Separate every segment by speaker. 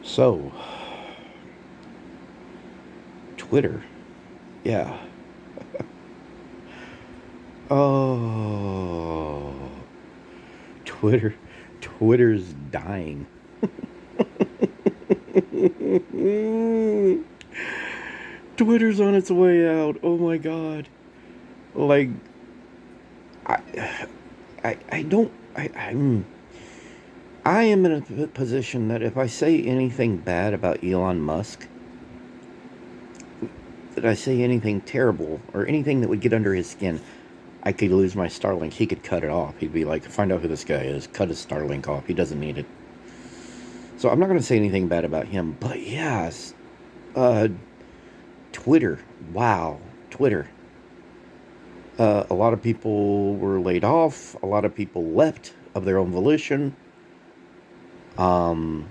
Speaker 1: So, Twitter. Yeah. Oh, Twitter. Twitter's dying. Twitter's on its way out. Oh my god. Like, I, I don't. I am in a position that if I say anything bad about Elon Musk, that I say anything terrible or anything that would get under his skin, I could lose my Starlink. He could cut it off. He'd be like, find out who this guy is. Cut his Starlink off. He doesn't need it. So I'm not going to say anything bad about him. But yes, uh, Twitter. Wow. Twitter. A lot of people were laid off. A lot of people left of their own volition. Um,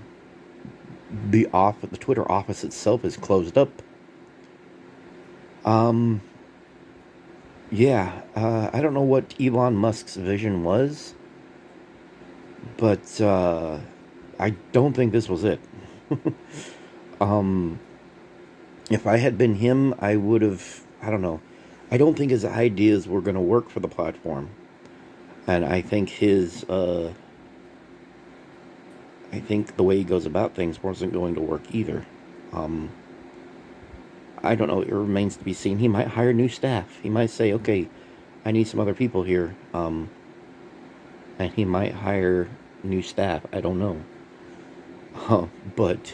Speaker 1: the Twitter office itself is closed up. Um, yeah, I don't know what Elon Musk's vision was, but I don't think this was it. um, if I had been him, I would have. I don't know. I don't think his ideas were going to work for the platform, and I think I think the way he goes about things wasn't going to work either. Um, I don't know. It remains to be seen. He might hire new staff. He might say, "Okay, I need some other people here," and he might hire new staff. I don't know. Uh, but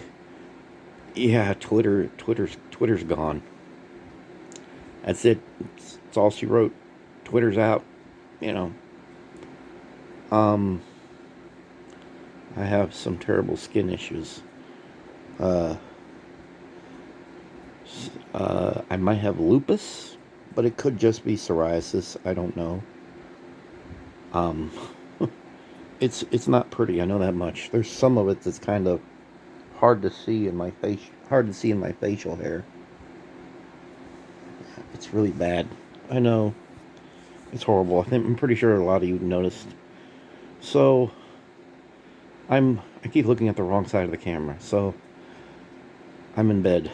Speaker 1: yeah, Twitter's gone. That's it. It's all she wrote. Twitter's out. You know. Um, I have some terrible skin issues. Uh, I might have lupus, but it could just be psoriasis. I don't know. Um, it's not pretty. I know that much. There's some of it that's kind of hard to see in my face. Hard to see in my facial hair. It's really bad. I know. It's horrible. I'm pretty sure a lot of you noticed. So I keep looking at the wrong side of the camera. So I'm in bed.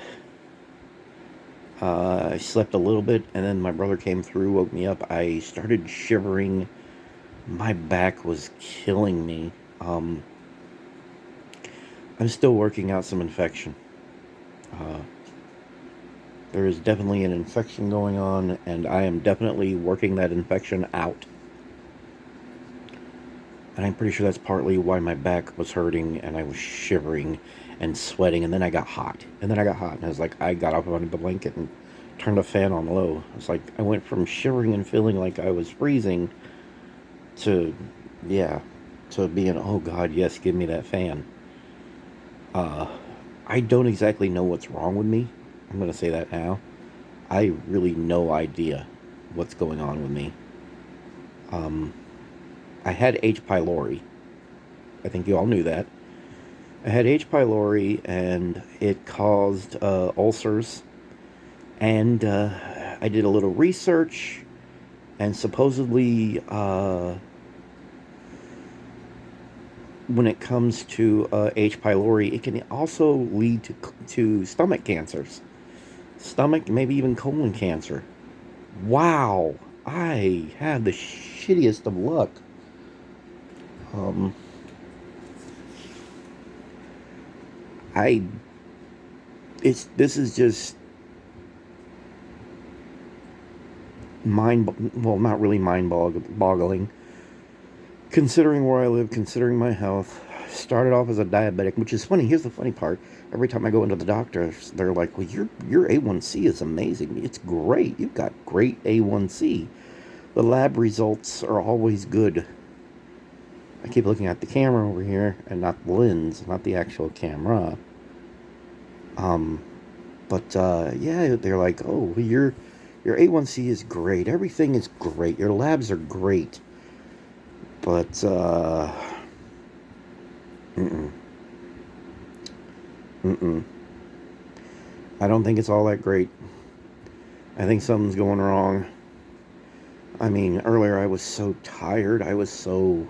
Speaker 1: I slept a little bit, and then my brother came through, woke me up. I started shivering. My back was killing me. Um, I'm still working out some infection. Uh, there is definitely an infection going on, and I am definitely working that infection out. And I'm pretty sure that's partly why my back was hurting and I was shivering and sweating. And then I got hot. And then I got hot. And I was like, I got up under the blanket and turned the fan on low. It's like I went from shivering and feeling like I was freezing to, yeah, to being, oh God, yes, give me that fan. Uh, I don't exactly know what's wrong with me. I'm going to say that now. I really no idea what's going on with me. Um, I had H. pylori. I think you all knew that. I had H. pylori, and it caused ulcers. And I did a little research, and supposedly, when it comes to H. pylori, it can also lead to stomach cancers, stomach, maybe even colon cancer. Wow, I had the shittiest of luck. Um, I it's this is just well, not really boggling, considering where I live, considering my health. Started off as a diabetic, which is funny. Here's the funny part: every time I go into the doctor, they're like, "Well, your A1C is amazing. It's great. You've got great A1C. The lab results are always good." I keep looking at the camera over here, and not the lens, not the actual camera. Um, but yeah, they're like, "Oh, your A1C is great. Everything is great. Your labs are great." But mm-mm, mm-mm. I don't think it's all that great. I think something's going wrong. I mean, earlier I was so tired. I was so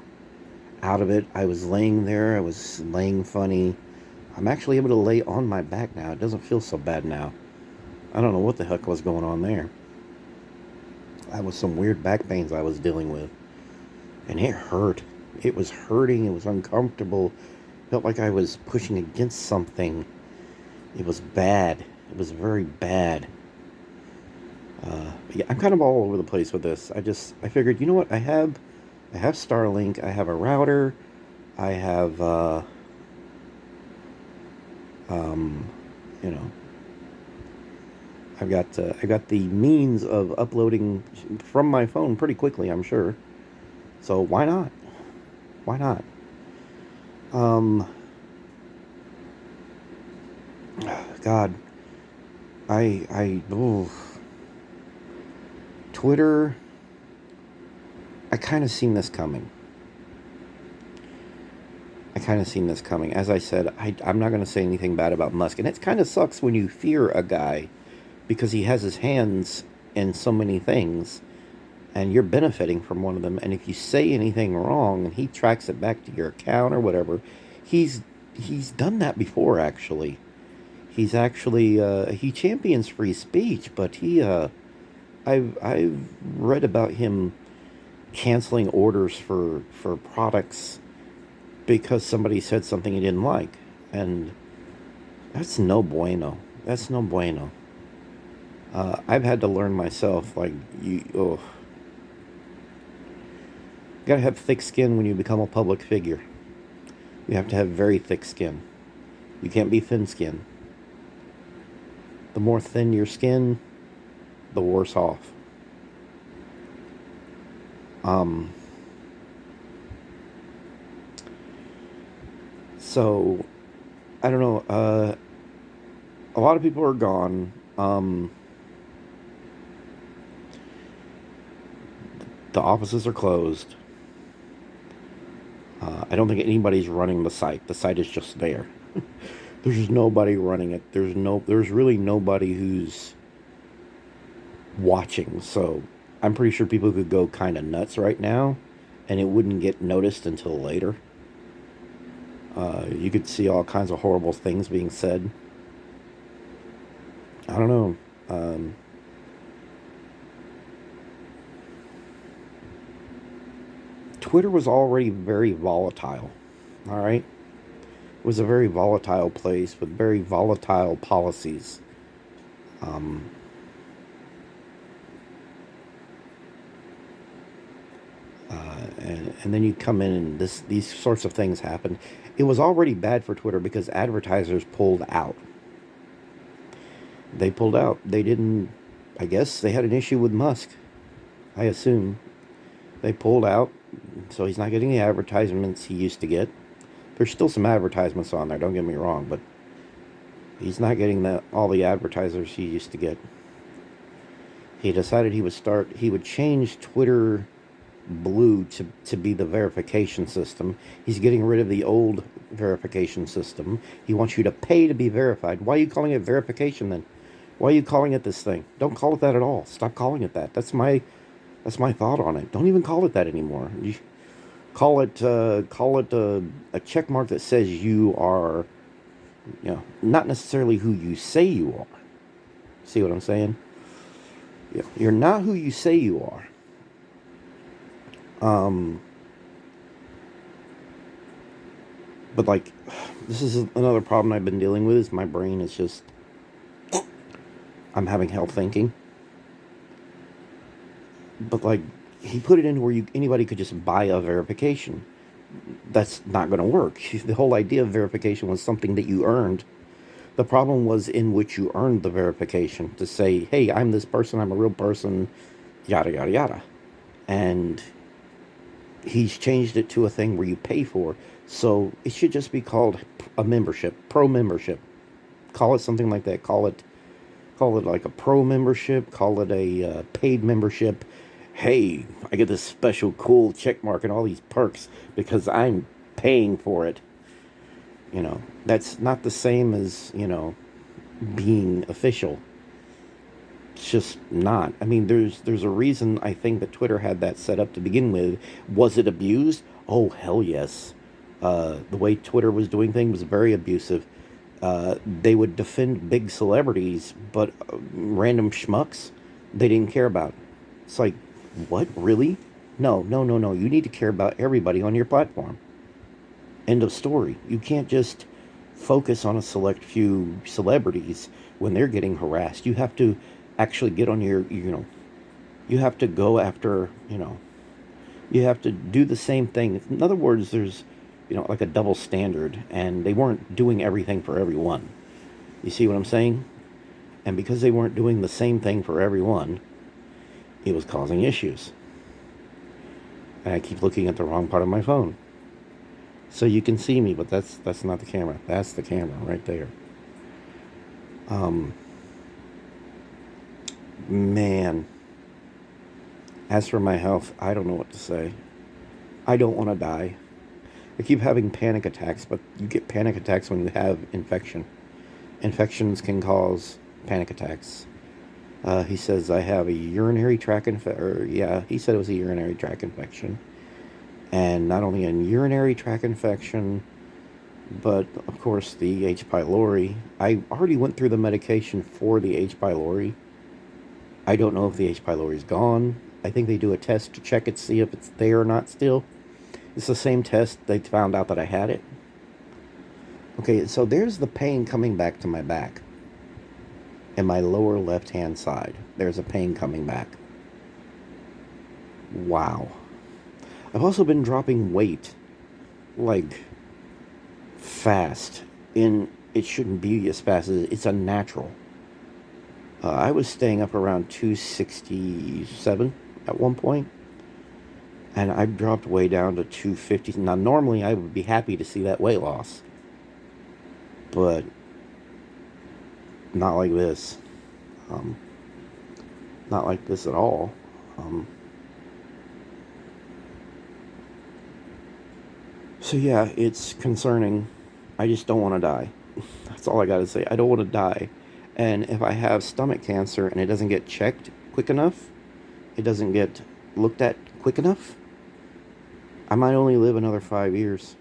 Speaker 1: out of it. I was laying there. I was laying funny. I'm actually able to lay on my back now. It doesn't feel so bad now. I don't know what the heck was going on there. That was some weird back pains I was dealing with. And it hurt. It was hurting. It was uncomfortable. Felt like I was pushing against something. It was bad. It was very bad. Yeah, I'm kind of all over the place with this. I figured, you know what? I have Starlink. I have a router. I have, um, you know, I got the means of uploading from my phone pretty quickly, I'm sure. So why not? Why not? Um, God, ooh, Twitter. I kind of seen this coming. I kind of seen this coming. As I said, I'm not going to say anything bad about Musk, and it kind of sucks when you fear a guy because he has his hands in so many things, and you're benefiting from one of them. And if you say anything wrong, and he tracks it back to your account or whatever, he's he's done that before. Actually, he champions free speech, but I've read about him canceling orders for products because somebody said something he didn't like, and that's no bueno. That's no bueno. I've had to learn myself, like you gotta have thick skin when you become a public figure. You have to have very thick skin. You can't be thin skin. The more thin your skin, the worse off. Um, so I don't know. A lot of people are gone. The offices are closed. I don't think anybody's running the site. The site is just there. There's nobody running it. There's really nobody who's watching. So I'm pretty sure people could go kind of nuts right now, and it wouldn't get noticed until later. You could see all kinds of horrible things being said. I don't know. Twitter was already very volatile. All right, it was a very volatile place with very volatile policies. Um, and then you come in and these sorts of things happen. It was already bad for Twitter because advertisers pulled out. They pulled out. They didn't. I guess they had an issue with Musk. I assume they pulled out, so he's not getting the advertisements he used to get. There's still some advertisements on there. Don't get me wrong, but he's not getting all the advertisers he used to get. He decided he would change Twitter Blue to be the verification system. He's getting rid of the old verification system. He wants you to pay to be verified. Why are you calling it verification then? Why are you calling it this thing? Don't call it that at all. Stop calling it that. That's my thought on it. Don't even call it that anymore. You call it a check mark that says you are, not necessarily who you say you are. See what I'm saying? Yeah, you're not who you say you are. Um, but like, this is another problem I've been dealing with. Is my brain is just I'm having help thinking. But like, he put it in where anybody could just buy a verification. That's not going to work. The whole idea of verification was something that you earned. The problem was in which you earned the verification to say, hey, I'm this person, I'm a real person, yada, yada, yada. And he's changed it to a thing where you pay for. So it should just be called a membership, pro membership. Call it something like that. Call it like a pro membership. Call it a paid membership. Hey, I get this special cool check mark and all these perks because I'm paying for it. That's not the same as, being official. It's just not. I mean, there's a reason I think that Twitter had that set up to begin with. Was it abused? Oh, hell yes. The way Twitter was doing things was very abusive. They would defend big celebrities, but random schmucks, they didn't care about. It's like, what? Really? No, no, no, no. You need to care about everybody on your platform. End of story. You can't just focus on a select few celebrities when they're getting harassed. You have to actually get on you have to go after, you have to do the same thing. In other words, there's, like a double standard, and they weren't doing everything for everyone. You see what I'm saying? And because they weren't doing the same thing for everyone, it was causing issues. And I keep looking at the wrong part of my phone. So you can see me, but that's not the camera. That's the camera right there. Um, man, as for my health, I don't know what to say. I don't want to die. I keep having panic attacks, but you get panic attacks when you have infection. Infections can cause panic attacks. He says I have a urinary tract infection. Yeah, he said it was a urinary tract infection. And not only a urinary tract infection, but of course the H. pylori. I already went through the medication for the H. pylori. I don't know if the H. pylori is gone. I think they do a test to check it, see if it's there or not still. It's the same test they found out that I had it. Okay, so there's the pain coming back to my back. In my lower left hand side, there's a pain coming back. Wow. I've also been dropping weight, like, fast. It shouldn't be as fast as it's unnatural. I was staying up around 267 at one point, and I've dropped way down to 250. Now, normally I would be happy to see that weight loss, but not like this. Um, Not like this at all. Um, so yeah, it's concerning. I just don't want to die. That's all I got to say. I don't want to die. And if I have stomach cancer and it doesn't get checked quick enough, it doesn't get looked at quick enough, I might only live another 5 years.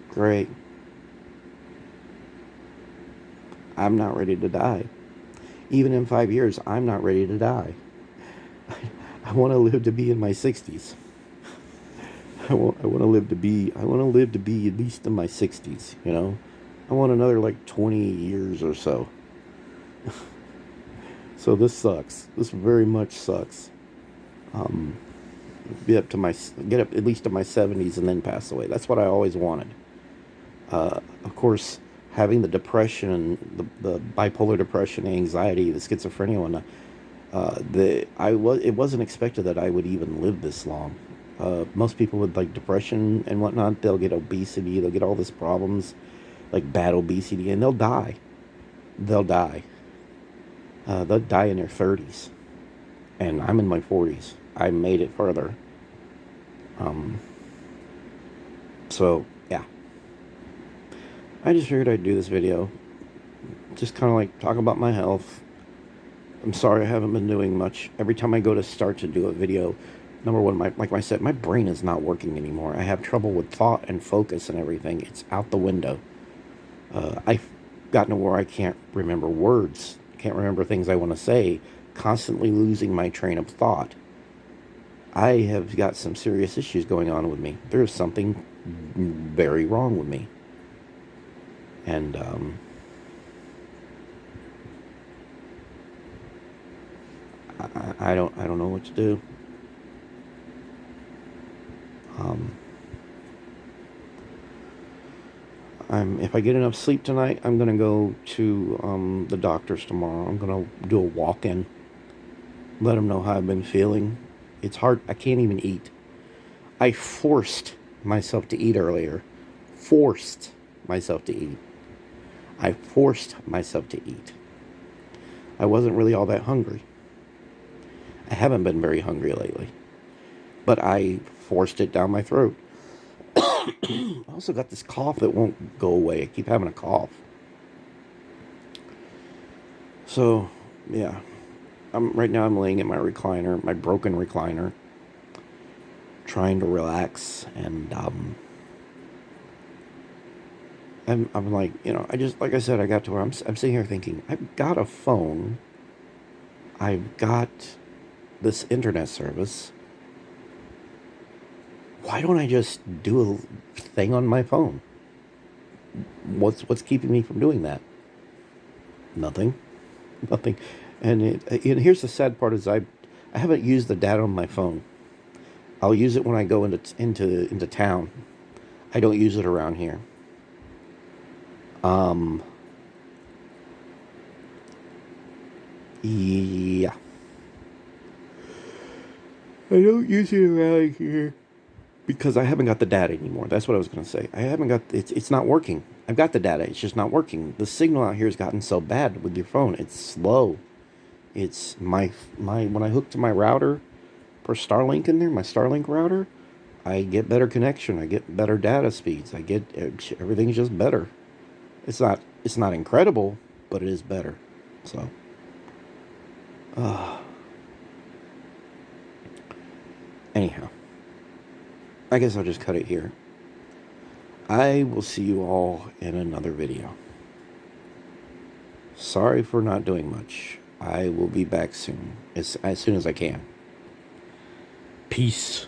Speaker 1: Great. I'm not ready to die. Even in 5 years, I'm not ready to die. I want to live to be in my 60s. I want to live to be. I want to live to be at least in my 60s. I want another like 20 years or so. So this sucks. This very much sucks. Um, get up at least to my 70s and then pass away. That's what I always wanted. Of course, having the depression, the bipolar depression, the anxiety, the schizophrenia, and it wasn't expected that I would even live this long. Most people with like depression and whatnot, they'll get obesity, they'll get all these problems, like bad obesity, and they'll die. They'll die. They'll die in their 30s, and I'm in my 40s. I made it further. Um, so yeah, I just figured I'd do this video, just kind of like talk about my health. I'm sorry I haven't been doing much. Every time I go to start to do a video, number one, like I said, my brain is not working anymore. I have trouble with thought and focus and everything. It's out the window. I've gotten to where I can't remember words, can't remember things I want to say, constantly losing my train of thought. I have got some serious issues going on with me. There's something very wrong with me. And I don't know what to do. Um, if I get enough sleep tonight, I'm gonna go to the doctor's tomorrow. I'm gonna do a walk-in, let them know how I've been feeling. It's hard. I can't even eat. I forced myself to eat earlier. Forced myself to eat. I forced myself to eat. I wasn't really all that hungry. I haven't been very hungry lately, but I forced it down my throat. I also got this cough that won't go away. I keep having a cough. So, yeah. Right now I'm laying in my recliner, my broken recliner, trying to relax and I'm like, I just, like I said, I got to where I'm sitting here thinking, I've got a phone, I've got this internet service. Why don't I just do a thing on my phone? What's keeping me from doing that? Nothing, nothing. And here's the sad part: is I haven't used the data on my phone. I'll use it when I go into town. I don't use it around here. Um, yeah, I don't use it around here because I haven't got the data anymore. That's what I was going to say. I haven't got it's not working. I've got the data. It's just not working. The signal out here has gotten so bad with your phone. It's slow. It's my when I hook to my router for Starlink in there, my Starlink router, I get better connection. I get better data speeds. I get everything's just better. It's not incredible, but it is better. So, uh, anyhow, I guess I'll just cut it here. I will see you all in another video. Sorry for not doing much. I will be back soon, as soon as I can. Peace.